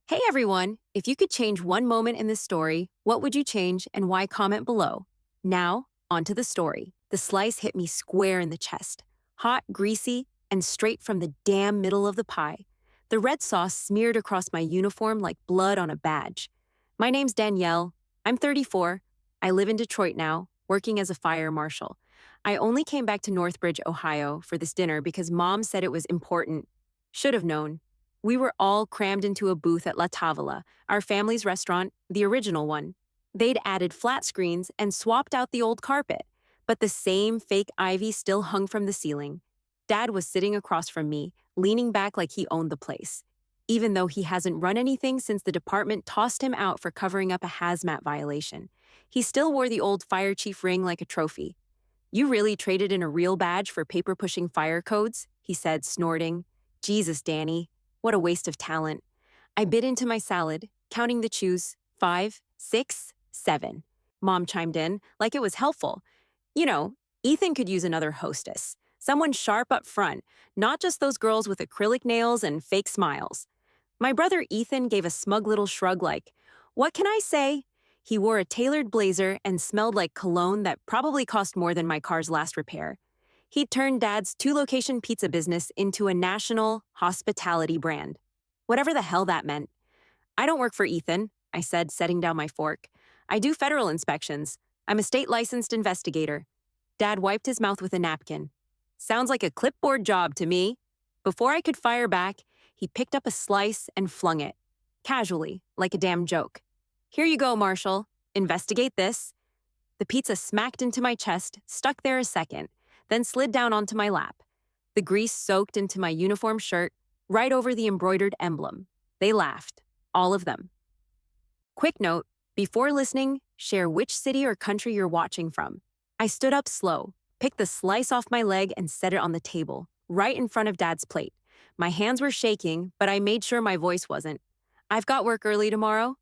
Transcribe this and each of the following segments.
Hey everyone! If you could change one moment in this story, what would you change and why? Comment below. Now, onto the story. The slice hit me square in the chest. Hot, greasy, and straight from the damn middle of the pie. The red sauce smeared across my uniform like blood on a badge. My name's Danielle. I'm 34. I live in Detroit now, working as a fire marshal. I only came back to Northbridge, Ohio for this dinner because Mom said it was important. Should have known. We were all crammed into a booth at La Tavola, our family's restaurant, the original one. They'd added flat screens and swapped out the old carpet, but the same fake ivy still hung from the ceiling. Dad was sitting across from me, leaning back like he owned the place, even though he hasn't run anything since the department tossed him out for covering up a hazmat violation. He still wore the old fire chief ring like a trophy. "You really traded in a real badge for paper-pushing fire codes?" he said, snorting. "Jesus, Danny. What a waste of talent." I bit into my salad, counting the chews. 5, 6, 7. Mom chimed in, like it was helpful. You know, Ethan could use another hostess. Someone sharp up front, not just those girls with acrylic nails and fake smiles. My brother Ethan gave a smug little shrug like, "What can I say?" He wore a tailored blazer and smelled like cologne that probably cost more than my car's last repair. He'd turned Dad's two-location pizza business into a national hospitality brand. Whatever the hell that meant. "I don't work for Ethan," I said, setting down my fork. "I do federal inspections. I'm a state-licensed investigator." Dad wiped his mouth with a napkin. "Sounds like a clipboard job to me." Before I could fire back, he picked up a slice and flung it. Casually, like a damn joke. "Here you go, Marshall. Investigate this." The pizza smacked into my chest, stuck there a second, then slid down onto my lap. The grease soaked into my uniform shirt, right over the embroidered emblem. They laughed. All of them. Quick note, before listening, share which city or country you're watching from. I stood up slow, picked the slice off my leg and set it on the table, right in front of Dad's plate. My hands were shaking, but I made sure my voice wasn't. "I've got work early tomorrow."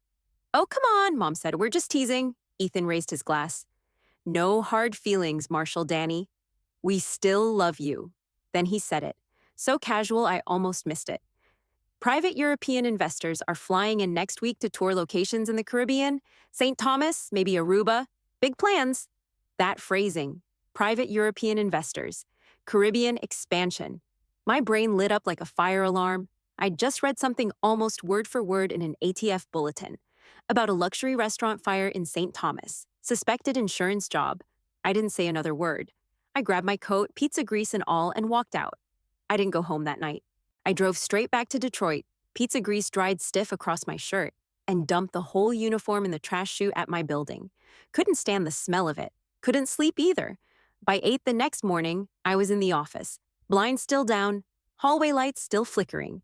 "Oh, come on," Mom said. "We're just teasing." Ethan raised his glass. "No hard feelings, Marshal Danny. We still love you." Then he said it. So casual, I almost missed it. "Private European investors are flying in next week to tour locations in the Caribbean. St. Thomas, maybe Aruba. Big plans." That phrasing. Private European investors. Caribbean expansion. My brain lit up like a fire alarm. I'd just read something almost word for word in an ATF bulletin about a luxury restaurant fire in St. Thomas. Suspected insurance job. I didn't say another word. I grabbed my coat, pizza grease and all, and walked out. I didn't go home that night. I drove straight back to Detroit, pizza grease dried stiff across my shirt, and dumped the whole uniform in the trash chute at my building. Couldn't stand the smell of it. Couldn't sleep either. By 8 the next morning, I was in the office, blinds still down, hallway lights still flickering.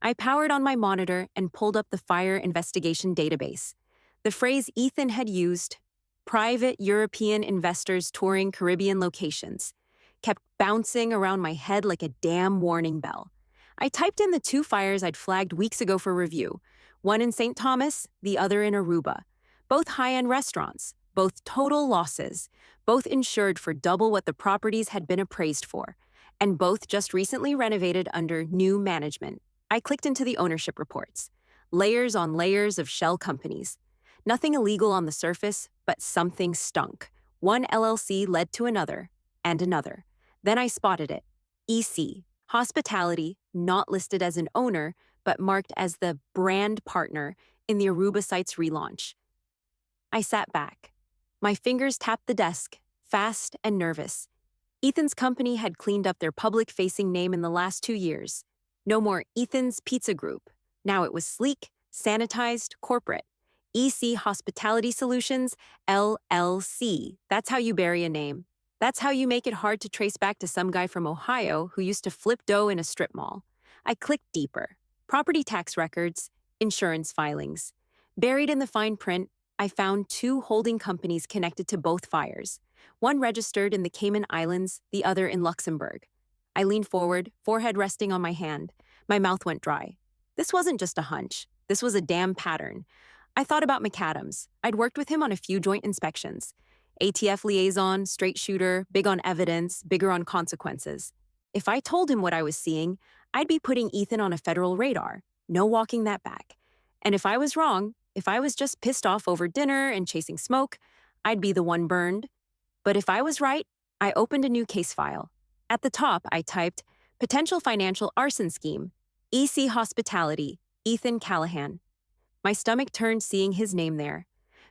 I powered on my monitor and pulled up the fire investigation database. The phrase Ethan had used, "private European investors touring Caribbean locations," kept bouncing around my head like a damn warning bell. I typed in the two fires I'd flagged weeks ago for review, one in St. Thomas, the other in Aruba. Both high-end restaurants, both total losses, both insured for double what the properties had been appraised for, and both just recently renovated under new management. I clicked into the ownership reports. Layers on layers of shell companies. Nothing illegal on the surface, but something stunk. One LLC led to another, and another. Then I spotted it. EC, Hospitality, not listed as an owner, but marked as the brand partner in the Aruba site's relaunch. I sat back. My fingers tapped the desk, fast and nervous. Ethan's company had cleaned up their public-facing name in the last 2 years. No more Ethan's Pizza Group. Now it was sleek, sanitized, corporate. EC Hospitality Solutions, LLC. That's how you bury a name. That's how you make it hard to trace back to some guy from Ohio who used to flip dough in a strip mall. I clicked deeper. Property tax records, insurance filings. Buried in the fine print, I found 2 holding companies connected to both fires. One registered in the Cayman Islands, the other in Luxembourg. I leaned forward, forehead resting on my hand. My mouth went dry. This wasn't just a hunch. This was a damn pattern. I thought about McAdams. I'd worked with him on a few joint inspections. ATF liaison, straight shooter, big on evidence, bigger on consequences. If I told him what I was seeing, I'd be putting Ethan on a federal radar. No walking that back. And if I was wrong, if I was just pissed off over dinner and chasing smoke, I'd be the one burned. But if I was right, I opened a new case file. At the top, I typed, Potential Financial Arson Scheme, EC Hospitality, Ethan Callahan. My stomach turned seeing his name there.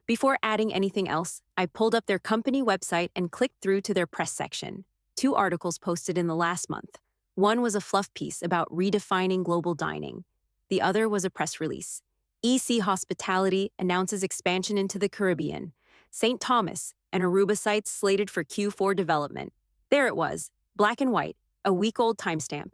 Before adding anything else, I pulled up their company website and clicked through to their press section. 2 articles posted in the last month. One was a fluff piece about redefining global dining. The other was a press release. EC Hospitality announces expansion into the Caribbean. St. Thomas and Aruba sites slated for Q4 development. There it was, black and white, a week-old timestamp.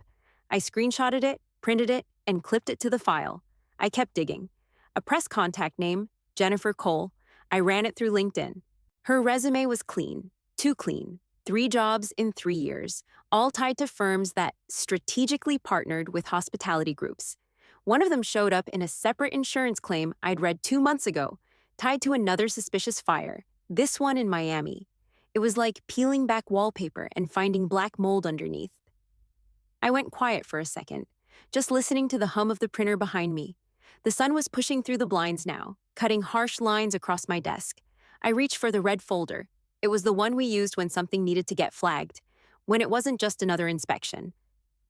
I screenshotted it, printed it, and clipped it to the file. I kept digging. A press contact name, Jennifer Cole. I ran it through LinkedIn. Her resume was clean, too clean. 3 jobs in 3 years, all tied to firms that strategically partnered with hospitality groups. One of them showed up in a separate insurance claim I'd read 2 months ago, tied to another suspicious fire, this one in Miami. It was like peeling back wallpaper and finding black mold underneath. I went quiet for a second, just listening to the hum of the printer behind me. The sun was pushing through the blinds now, cutting harsh lines across my desk. I reached for the red folder. It was the one we used when something needed to get flagged, when it wasn't just another inspection.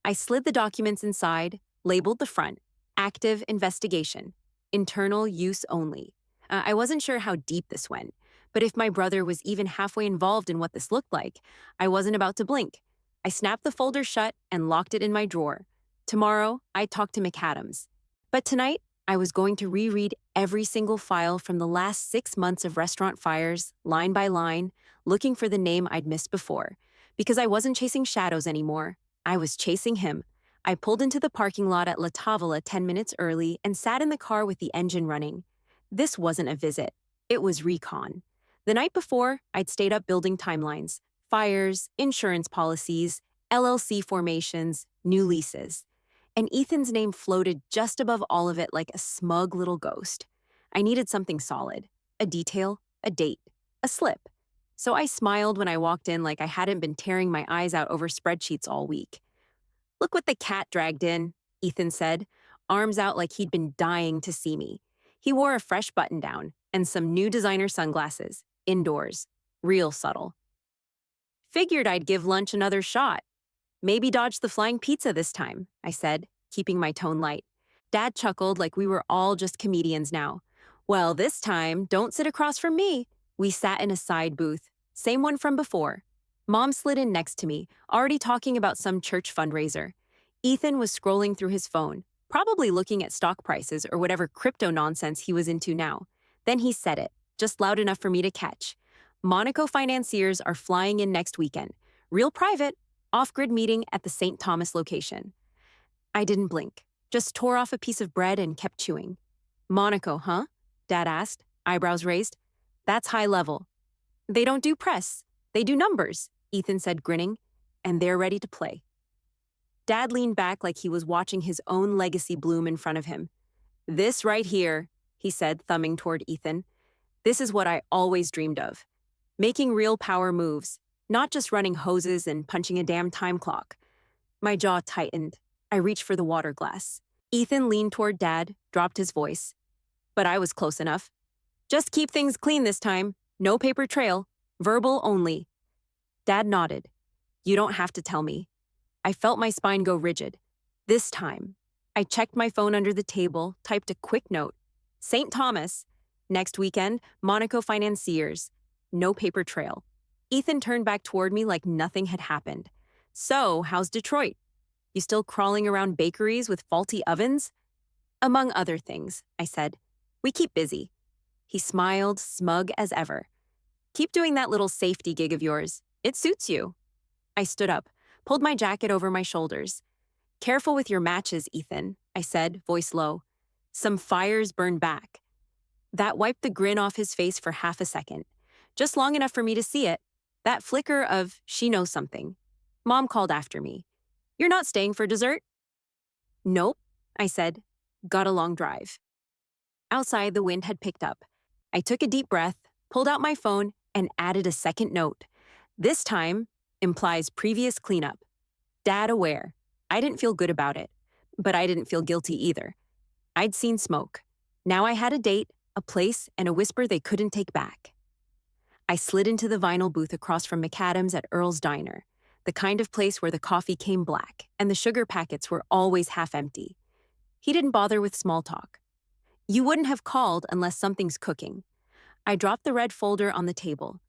I slid the documents inside, labeled the front, Active Investigation, Internal Use Only. I wasn't sure how deep this went, but if my brother was even halfway involved in what this looked like, I wasn't about to blink. I snapped the folder shut and locked it in my drawer. Tomorrow, I'd talk to McAdams. But tonight, I was going to reread every single file from the last 6 months of restaurant fires, line by line, looking for the name I'd missed before. Because I wasn't chasing shadows anymore. I was chasing him. I pulled into the parking lot at La Tavola 10 minutes early and sat in the car with the engine running. This wasn't a visit. It was recon. The night before, I'd stayed up building timelines, fires, insurance policies, LLC formations, new leases. And Ethan's name floated just above all of it like a smug little ghost. I needed something solid, a detail, a date, a slip. So I smiled when I walked in like I hadn't been tearing my eyes out over spreadsheets all week. Look what the cat dragged in, Ethan said, arms out like he'd been dying to see me. He wore a fresh button-down and some new designer sunglasses, indoors, real subtle. Figured I'd give lunch another shot. Maybe dodge the flying pizza this time, I said, keeping my tone light. Dad chuckled like we were all just comedians now. Well, this time, don't sit across from me. We sat in a side booth, same one from before. Mom slid in next to me, already talking about some church fundraiser. Ethan was scrolling through his phone, probably looking at stock prices or whatever crypto nonsense he was into now. Then he said it, just loud enough for me to catch. Monaco financiers are flying in next weekend. Real private, off-grid meeting at the St. Thomas location. I didn't blink, just tore off a piece of bread and kept chewing. Monaco, huh? Dad asked, eyebrows raised. That's high level. They don't do press. They do numbers, Ethan said, grinning, and they're ready to play. Dad leaned back like he was watching his own legacy bloom in front of him. This right here, he said, thumbing toward Ethan. This is what I always dreamed of. Making real power moves, not just running hoses and punching a damn time clock. My jaw tightened. I reached for the water glass. Ethan leaned toward Dad, dropped his voice. But I was close enough. Just keep things clean this time. No paper trail. Verbal only. Dad nodded. You don't have to tell me. I felt my spine go rigid. This time. I checked my phone under the table, typed a quick note. St. Thomas. Next weekend, Monaco financiers. No paper trail. Ethan turned back toward me like nothing had happened. So, how's Detroit? You still crawling around bakeries with faulty ovens? Among other things, I said. We keep busy. He smiled, smug as ever. Keep doing that little safety gig of yours. It suits you. I stood up, pulled my jacket over my shoulders. Careful with your matches, Ethan, I said, voice low. Some fires burn back. That wiped the grin off his face for half a second. Just long enough for me to see it. That flicker of, she knows something. Mom called after me. You're not staying for dessert? Nope, I said. Got a long drive. Outside, the wind had picked up. I took a deep breath, pulled out my phone, and added a second note. This time implies previous cleanup. Dad aware. I didn't feel good about it, but I didn't feel guilty either. I'd seen smoke. Now I had a date, a place, and a whisper they couldn't take back. I slid into the vinyl booth across from McAdams at Earl's Diner, the kind of place where the coffee came black and the sugar packets were always half empty. He didn't bother with small talk. You wouldn't have called unless something's cooking. I dropped the red folder on the table.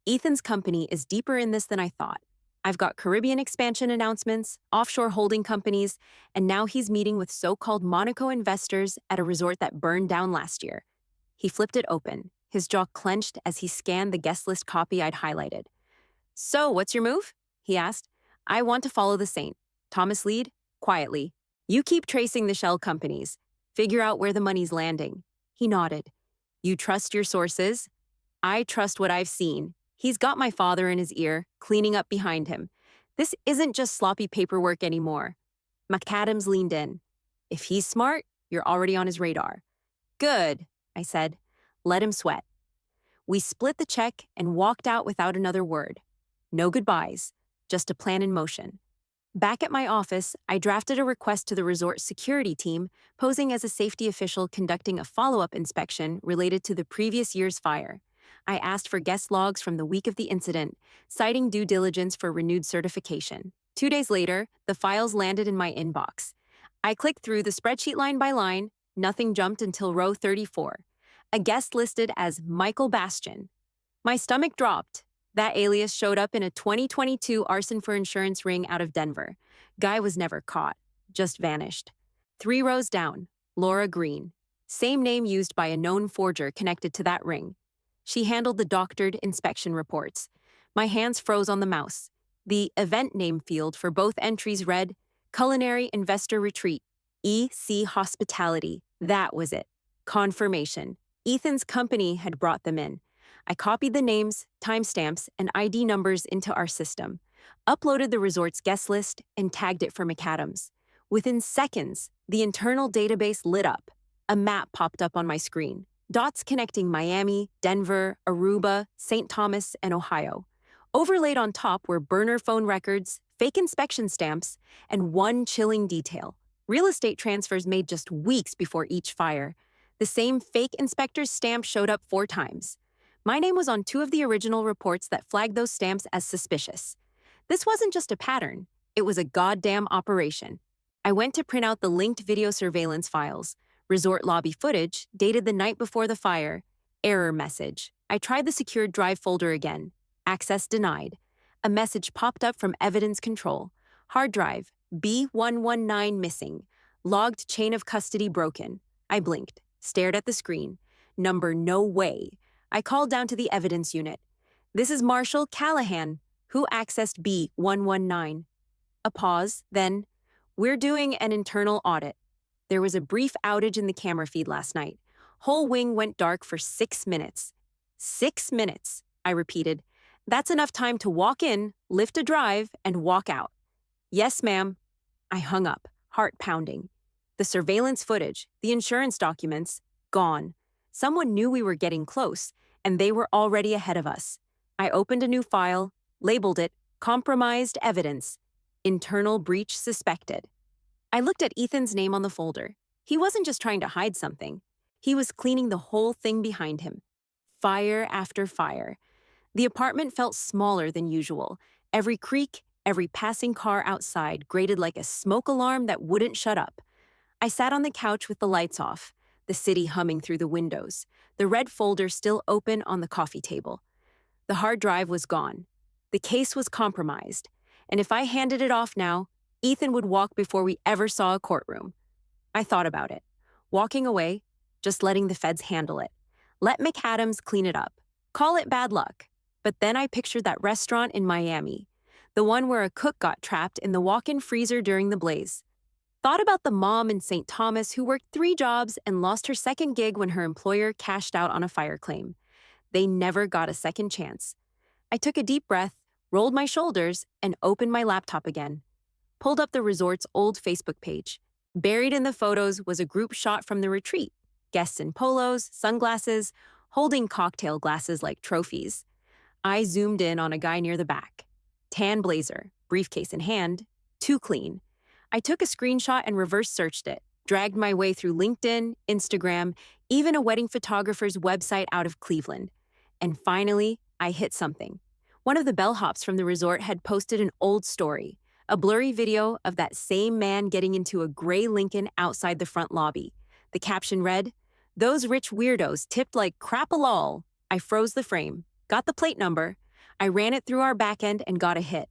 Ethan's company is deeper in this than I thought. I've got Caribbean expansion announcements, offshore holding companies, and now he's meeting with so-called Monaco investors at a resort that burned down last year. He flipped it open, his jaw clenched as he scanned the guest list copy I'd highlighted. "So, what's your move?" he asked. "I want to follow the saint. Thomas Lead, quietly. You keep tracing the shell companies. Figure out where the money's landing." He nodded. "You trust your sources? I trust what I've seen." He's got my father in his ear, cleaning up behind him. This isn't just sloppy paperwork anymore. McAdams leaned in. "If he's smart, you're already on his radar." "Good," I said. "Let him sweat." We split the check and walked out without another word. No goodbyes, just a plan in motion. Back at my office, I drafted a request to the resort security team, posing as a safety official conducting a follow-up inspection related to the previous year's fire. I asked for guest logs from the week of the incident, citing due diligence for renewed certification. 2 days later, the files landed in my inbox. I clicked through the spreadsheet line by line. Nothing jumped until row 34. A guest listed as Michael Bastian. My stomach dropped. That alias showed up in a 2022 arson for insurance ring out of Denver. Guy was never caught, just vanished. 3 rows down, Laura Green. Same name used by a known forger connected to that ring. She handled the doctored inspection reports. My hands froze on the mouse. The event name field for both entries read, Culinary Investor Retreat, EC Hospitality. That was it. Confirmation. Ethan's company had brought them in. I copied the names, timestamps, and ID numbers into our system, uploaded the resort's guest list, and tagged it for McAdams. Within seconds, the internal database lit up. A map popped up on my screen. Dots connecting Miami, Denver, Aruba, St. Thomas, and Ohio. Overlaid on top were burner phone records, fake inspection stamps, and one chilling detail: real estate transfers made just weeks before each fire. The same fake inspector's stamp showed up 4 times. My name was on 2 of the original reports that flagged those stamps as suspicious. This wasn't just a pattern, it was a goddamn operation. I went to print out the linked video surveillance files. Resort lobby footage, dated the night before the fire. Error message. I tried the secured drive folder again. Access denied. A message popped up from evidence control. Hard drive, B119 missing. Logged chain of custody broken. I blinked, stared at the screen. Number no way. I called down to the evidence unit. "This is Marshal Callahan. Who accessed B119? A pause, then, "We're doing an internal audit." There was a brief outage in the camera feed last night. Whole wing went dark for 6 minutes. 6 minutes, I repeated. That's enough time to walk in, lift a drive, and walk out. "Yes, ma'am." I hung up, heart pounding. The surveillance footage, the insurance documents, gone. Someone knew we were getting close, and they were already ahead of us. I opened a new file, labeled it Compromised Evidence. Internal breach suspected. I looked at Ethan's name on the folder. He wasn't just trying to hide something. He was cleaning the whole thing behind him. Fire after fire. The apartment felt smaller than usual. Every creak, every passing car outside grated like a smoke alarm that wouldn't shut up. I sat on the couch with the lights off, the city humming through the windows, the red folder still open on the coffee table. The hard drive was gone. The case was compromised, and if I handed it off now, Ethan would walk before we ever saw a courtroom. I thought about it. Walking away, just letting the feds handle it. Let McAdams clean it up. Call it bad luck. But then I pictured that restaurant in Miami, the one where a cook got trapped in the walk-in freezer during the blaze. Thought about the mom in St. Thomas who worked 3 jobs and lost her second gig when her employer cashed out on a fire claim. They never got a second chance. I took a deep breath, rolled my shoulders, and opened my laptop again. Pulled up the resort's old Facebook page. Buried in the photos was a group shot from the retreat. Guests in polos, sunglasses, holding cocktail glasses like trophies. I zoomed in on a guy near the back. Tan blazer, briefcase in hand, too clean. I took a screenshot and reverse searched it, dragged my way through LinkedIn, Instagram, even a wedding photographer's website out of Cleveland. And finally, I hit something. One of the bellhops from the resort had posted an old story, a blurry video of that same man getting into a gray Lincoln outside the front lobby. The caption read, "Those rich weirdos tipped like crap-a-lol." I froze the frame, got the plate number. I ran it through our backend and got a hit.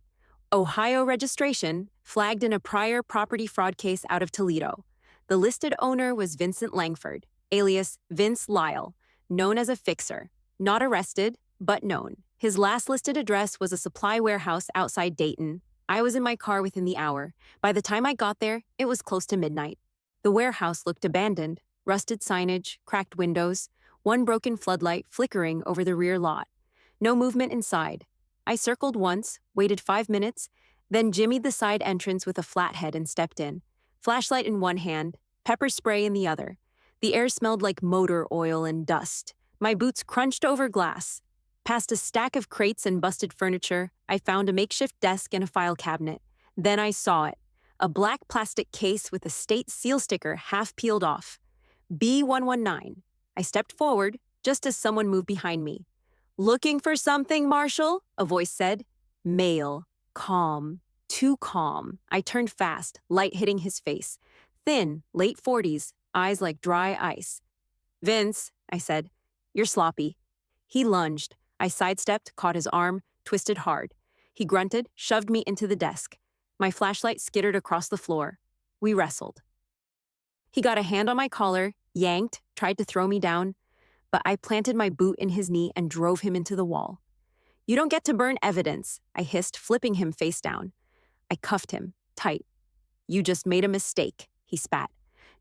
Ohio registration, flagged in a prior property fraud case out of Toledo. The listed owner was Vincent Langford, alias Vince Lyle, known as a fixer. Not arrested, but known. His last listed address was a supply warehouse outside Dayton. I was in my car within the hour. By the time I got there, it was close to midnight. The warehouse looked abandoned, rusted signage, cracked windows, one broken floodlight flickering over the rear lot. No movement inside. I circled once, waited 5 minutes, then jimmied the side entrance with a flathead and stepped in. Flashlight in one hand, pepper spray in the other. The air smelled like motor oil and dust. My boots crunched over glass. Past a stack of crates and busted furniture, I found a makeshift desk and a file cabinet. Then I saw it. A black plastic case with a state seal sticker half peeled off. B119. I stepped forward, just as someone moved behind me. "Looking for something, Marshal?" a voice said. Male. Calm. Too calm. I turned fast, light hitting his face. Thin, late 40s, eyes like dry ice. "Vince," I said, "you're sloppy." He lunged. I sidestepped, caught his arm, twisted hard. He grunted, shoved me into the desk. My flashlight skittered across the floor. We wrestled. He got a hand on my collar, yanked, tried to throw me down, but I planted my boot in his knee and drove him into the wall. "You don't get to burn evidence," I hissed, flipping him face down. I cuffed him, tight. "You just made a mistake," he spat.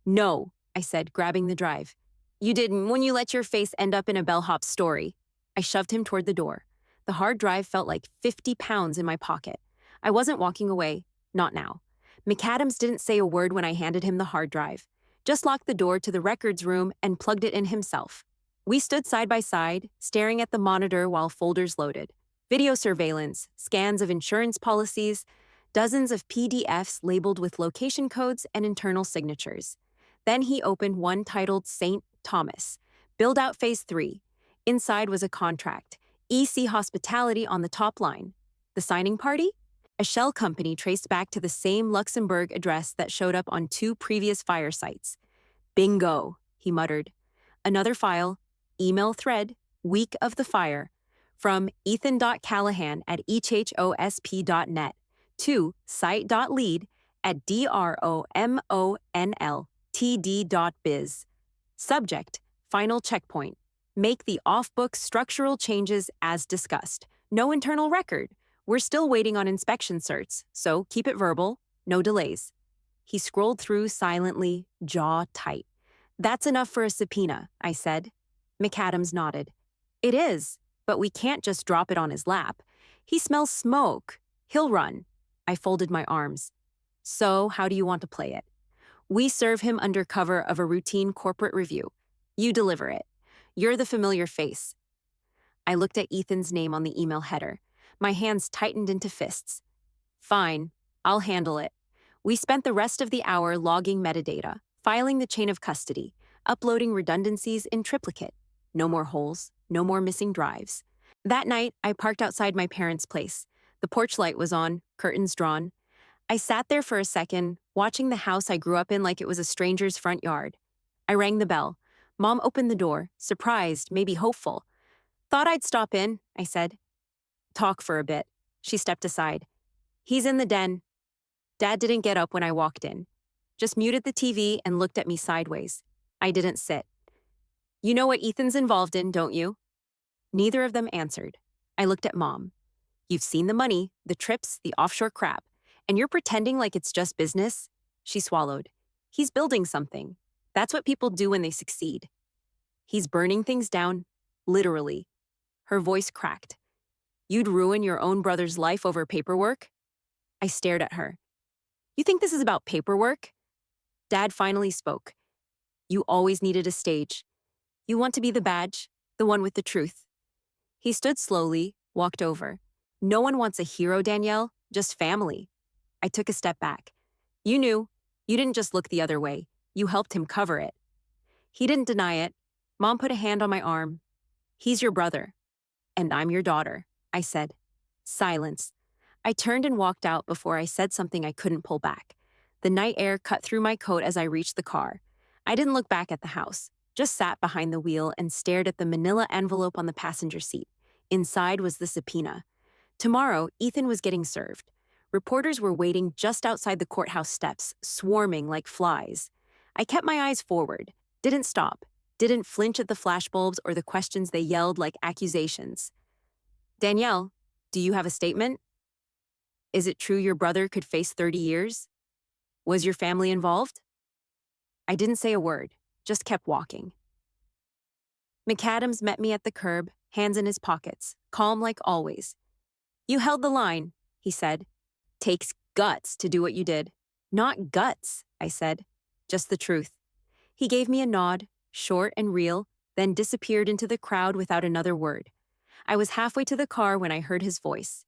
"No," I said, grabbing the drive. "You didn't when you let your face end up in a bellhop's story." I shoved him toward the door. The hard drive felt like 50 pounds in my pocket. I wasn't walking away, not now. McAdams didn't say a word when I handed him the hard drive, just locked the door to the records room and plugged it in himself. We stood side by side, staring at the monitor while folders loaded. Video surveillance, scans of insurance policies, dozens of PDFs labeled with location codes and internal signatures. Then he opened one titled St. Thomas, Build Out Phase 3. Inside was a contract, EC Hospitality on the top line. The signing party? A shell company traced back to the same Luxembourg address that showed up on 2 previous fire sites. "Bingo," he muttered. Another file, email thread, week of the fire, from ethan.callahan@ehhosp.net to site.lead@dromonltd.biz. Subject, final checkpoint. Make the off-book structural changes as discussed. No internal record. We're still waiting on inspection certs, so keep it verbal, no delays. He scrolled through silently, jaw tight. "That's enough for a subpoena," I said. McAdams nodded. "It is, but we can't just drop it on his lap. He smells smoke. He'll run." I folded my arms. "So, how do you want to play it?" "We serve him under cover of a routine corporate review. You deliver it. You're the familiar face." I looked at Ethan's name on the email header. My hands tightened into fists. "Fine, I'll handle it." We spent the rest of the hour logging metadata, filing the chain of custody, uploading redundancies in triplicate. No more holes, no more missing drives. That night, I parked outside my parents' place. The porch light was on, curtains drawn. I sat there for a second, watching the house I grew up in like it was a stranger's front yard. I rang the bell. Mom opened the door, surprised, maybe hopeful. "Thought I'd stop in," I said. "Talk for a bit." She stepped aside. "He's in the den." Dad didn't get up when I walked in, just muted the TV and looked at me sideways. I didn't sit. "You know what Ethan's involved in, don't you?" Neither of them answered. I looked at Mom. "You've seen the money, the trips, the offshore crap, and you're pretending like it's just business?" She swallowed. "He's building something. That's what people do when they succeed." "He's burning things down, literally." Her voice cracked. "You'd ruin your own brother's life over paperwork?" I stared at her. "You think this is about paperwork?" Dad finally spoke. "You always needed a stage. You want to be the badge, the one with the truth." He stood slowly, walked over. "No one wants a hero, Danielle, just family." I took a step back. "You knew. You didn't just look the other way. You helped him cover it." He didn't deny it, Mom put a hand on my arm. He's your brother, and I'm your daughter, I said. Silence. I turned and walked out before I said something I couldn't pull back. The night air cut through my coat as I reached the car. I didn't look back at the house, just sat behind the wheel and stared at the manila envelope on the passenger seat. Inside was the subpoena. Tomorrow, Ethan was getting served. Reporters were waiting just outside the courthouse steps, swarming like flies. I kept my eyes forward, didn't stop, didn't flinch at the flashbulbs or the questions they yelled like accusations. Danielle, do you have a statement? Is it true your brother could face 30 years? Was your family involved? I didn't say a word, just kept walking. McAdams met me at the curb, hands in his pockets, calm like always. You held the line, he said. Takes guts to do what you did. Not guts, I said. Just the truth. He gave me a nod, short and real, then disappeared into the crowd without another word. I was halfway to the car when I heard his voice.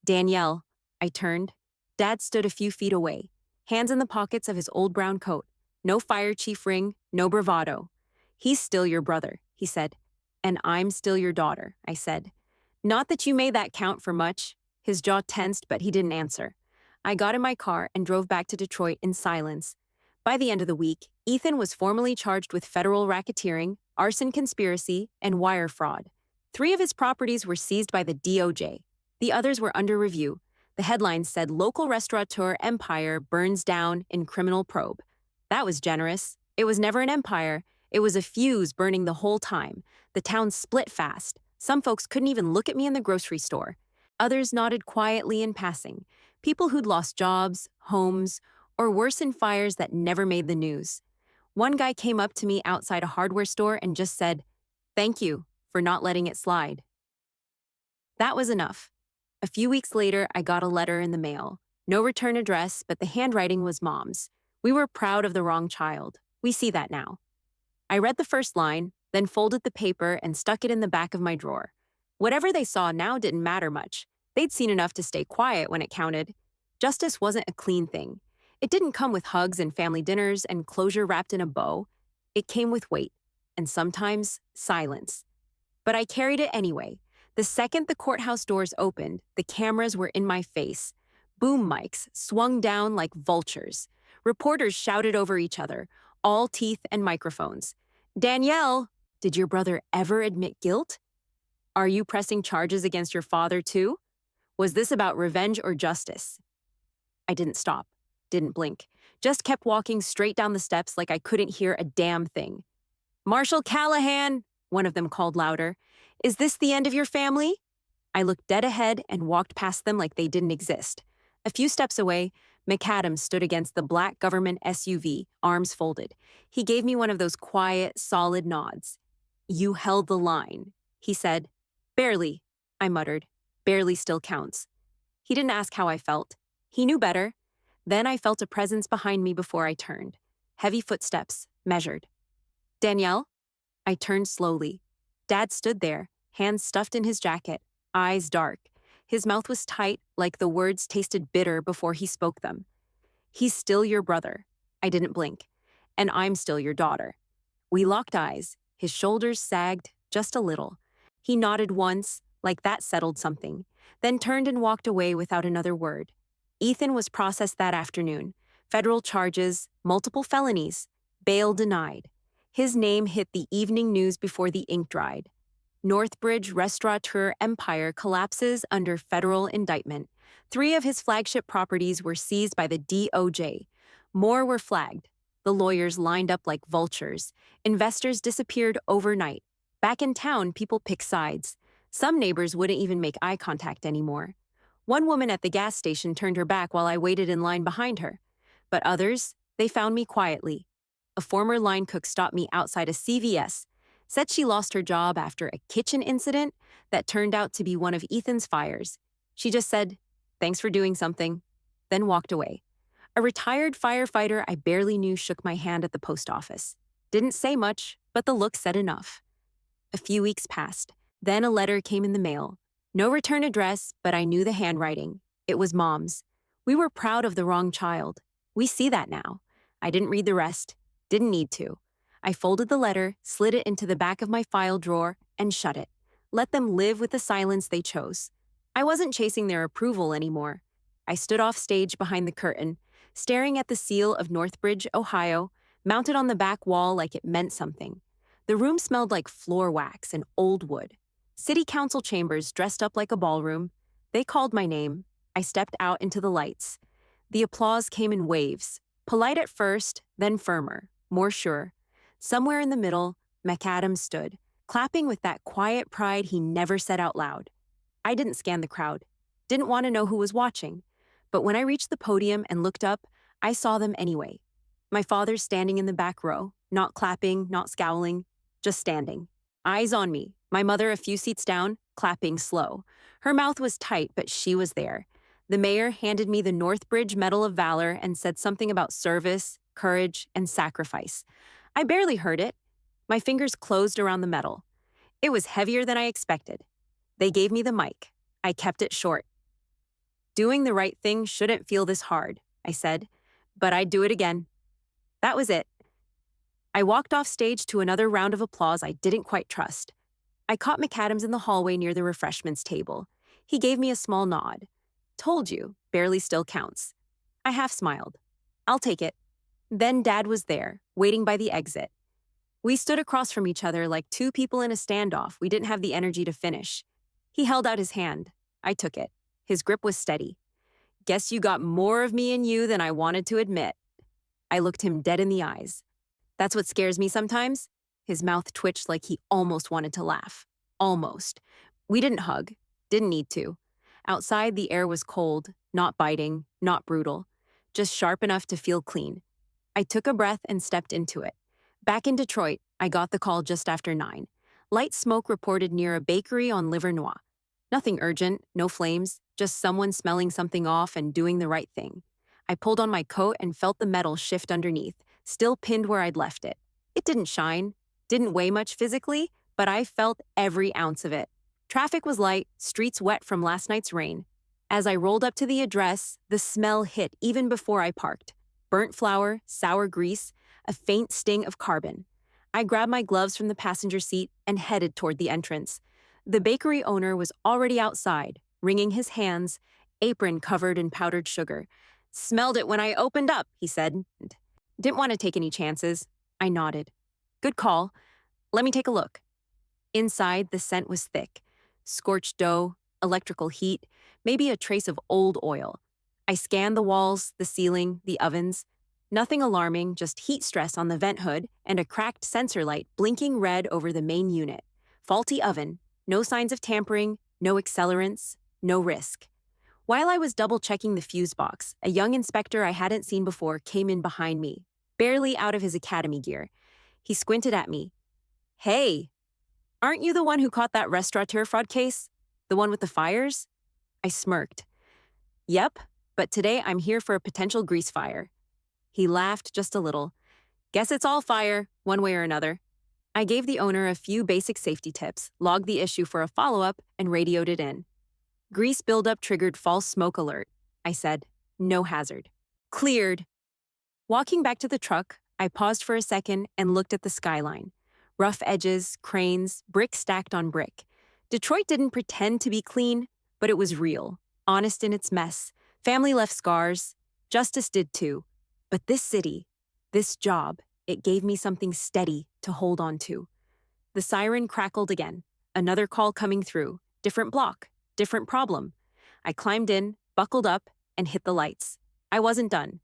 Danielle, I turned. Dad stood a few feet away, hands in the pockets of his old brown coat. No fire chief ring, no bravado. He's still your brother, he said. And I'm still your daughter, I said. Not that you made that count for much. His jaw tensed, but he didn't answer. I got in my car and drove back to Detroit in silence. By the end of the week, Ethan was formally charged with federal racketeering, arson conspiracy, and wire fraud. 3 of his properties were seized by the DOJ. The others were under review. The headlines said local restaurateur empire burns down in criminal probe. That was generous. It was never an empire. It was a fuse burning the whole time. The town split fast. Some folks couldn't even look at me in the grocery store. Others nodded quietly in passing. People who'd lost jobs, homes, or worse in fires that never made the news. One guy came up to me outside a hardware store and just said, "Thank you for not letting it slide." That was enough. A few weeks later, I got a letter in the mail. No return address, but the handwriting was Mom's. We were proud of the wrong child. We see that now. I read the first line, then folded the paper and stuck it in the back of my drawer. Whatever they saw now didn't matter much. They'd seen enough to stay quiet when it counted. Justice wasn't a clean thing. It didn't come with hugs and family dinners and closure wrapped in a bow. It came with weight, and sometimes silence. But I carried it anyway. The second the courthouse doors opened, the cameras were in my face. Boom mics swung down like vultures. Reporters shouted over each other, all teeth and microphones. Danielle, did your brother ever admit guilt? Are you pressing charges against your father too? Was this about revenge or justice? I didn't stop, didn't blink, just kept walking straight down the steps like I couldn't hear a damn thing. Marshal Callahan, one of them called louder. Is this the end of your family? I looked dead ahead and walked past them like they didn't exist. A few steps away, McAdams stood against the black government SUV, arms folded. He gave me one of those quiet, solid nods. You held the line, he said. Barely, I muttered. Barely still counts. He didn't ask how I felt. He knew better. Then I felt a presence behind me before I turned. Heavy footsteps, measured. Danielle? I turned slowly. Dad stood there, hands stuffed in his jacket, eyes dark. His mouth was tight, like the words tasted bitter before he spoke them. He's still your brother. I didn't blink. And I'm still your daughter. We locked eyes. His shoulders sagged, just a little. He nodded once, like that settled something, then turned and walked away without another word. Ethan was processed that afternoon. Federal charges, multiple felonies, bail denied. His name hit the evening news before the ink dried. Northbridge restaurateur empire collapses under federal indictment. 3 of his flagship properties were seized by the DOJ. More were flagged. The lawyers lined up like vultures. Investors disappeared overnight. Back in town, people pick sides. Some neighbors wouldn't even make eye contact anymore. One woman at the gas station turned her back while I waited in line behind her. But others, they found me quietly. A former line cook stopped me outside a CVS, said she lost her job after a kitchen incident that turned out to be one of Ethan's fires. She just said, "Thanks for doing something," then walked away. A retired firefighter I barely knew shook my hand at the post office. Didn't say much, but the look said enough. A few weeks passed. Then a letter came in the mail. No return address, but I knew the handwriting. It was Mom's. We were proud of the wrong child. We see that now. I didn't read the rest. Didn't need to. I folded the letter, slid it into the back of my file drawer, and shut it. Let them live with the silence they chose. I wasn't chasing their approval anymore. I stood off stage behind the curtain, staring at the seal of Northbridge, Ohio, mounted on the back wall like it meant something. The room smelled like floor wax and old wood. City council chambers dressed up like a ballroom. They called my name. I stepped out into the lights. The applause came in waves, polite at first, then firmer, more sure. Somewhere in the middle, McAdams stood, clapping with that quiet pride he never said out loud. I didn't scan the crowd, didn't want to know who was watching. But when I reached the podium and looked up, I saw them anyway. My father standing in the back row, not clapping, not scowling, just standing. Eyes on me. My mother a few seats down, clapping slow. Her mouth was tight, but she was there. The mayor handed me the Northbridge Medal of Valor and said something about service, courage, and sacrifice. I barely heard it. My fingers closed around the medal. It was heavier than I expected. They gave me the mic. I kept it short. Doing the right thing shouldn't feel this hard, I said, but I'd do it again. That was it. I walked off stage to another round of applause I didn't quite trust. I caught McAdams in the hallway near the refreshments table. He gave me a small nod. Told you, barely still counts. I half smiled. I'll take it. Then Dad was there, waiting by the exit. We stood across from each other like two people in a standoff we didn't have the energy to finish. He held out his hand. I took it. His grip was steady. Guess you got more of me in you than I wanted to admit. I looked him dead in the eyes. That's what scares me sometimes. His mouth twitched like he almost wanted to laugh. Almost. We didn't hug. Didn't need to. Outside, the air was cold, not biting, not brutal, just sharp enough to feel clean. I took a breath and stepped into it. Back in Detroit, I got the call just after 9. Light smoke reported near a bakery on Livernois. Nothing urgent, no flames, just someone smelling something off and doing the right thing. I pulled on my coat and felt the metal shift underneath, still pinned where I'd left it. It didn't shine, didn't weigh much physically, but I felt every ounce of it. Traffic was light, streets wet from last night's rain. As I rolled up to the address, the smell hit even before I parked. Burnt flour, sour grease, a faint sting of carbon. I grabbed my gloves from the passenger seat and headed toward the entrance. The bakery owner was already outside, wringing his hands, apron covered in powdered sugar. "Smelled it when I opened up," he said. Didn't want to take any chances. I nodded. "Good call. Let me take a look." Inside, the scent was thick. Scorched dough, electrical heat, maybe a trace of old oil. I scanned the walls, the ceiling, the ovens. Nothing alarming, just heat stress on the vent hood and a cracked sensor light blinking red over the main unit. Faulty oven, no signs of tampering, no accelerants, no risk. While I was double-checking the fuse box, a young inspector I hadn't seen before came in behind me, barely out of his academy gear. He squinted at me. "Hey, aren't you the one who caught that restaurateur fraud case? The one with the fires?" I smirked. "Yep, but today I'm here for a potential grease fire." He laughed just a little. "Guess it's all fire, one way or another." I gave the owner a few basic safety tips, logged the issue for a follow-up, and radioed it in. "Grease buildup triggered false smoke alert," I said. "No hazard." "Cleared." Walking back to the truck, I paused for a second and looked at the skyline. Rough edges, cranes, brick stacked on brick. Detroit didn't pretend to be clean, but it was real, honest in its mess. Family left scars. Justice did too. But this city, this job, it gave me something steady to hold on to. The siren crackled again. Another call coming through. Different block, different problem. I climbed in, buckled up, and hit the lights. I wasn't done.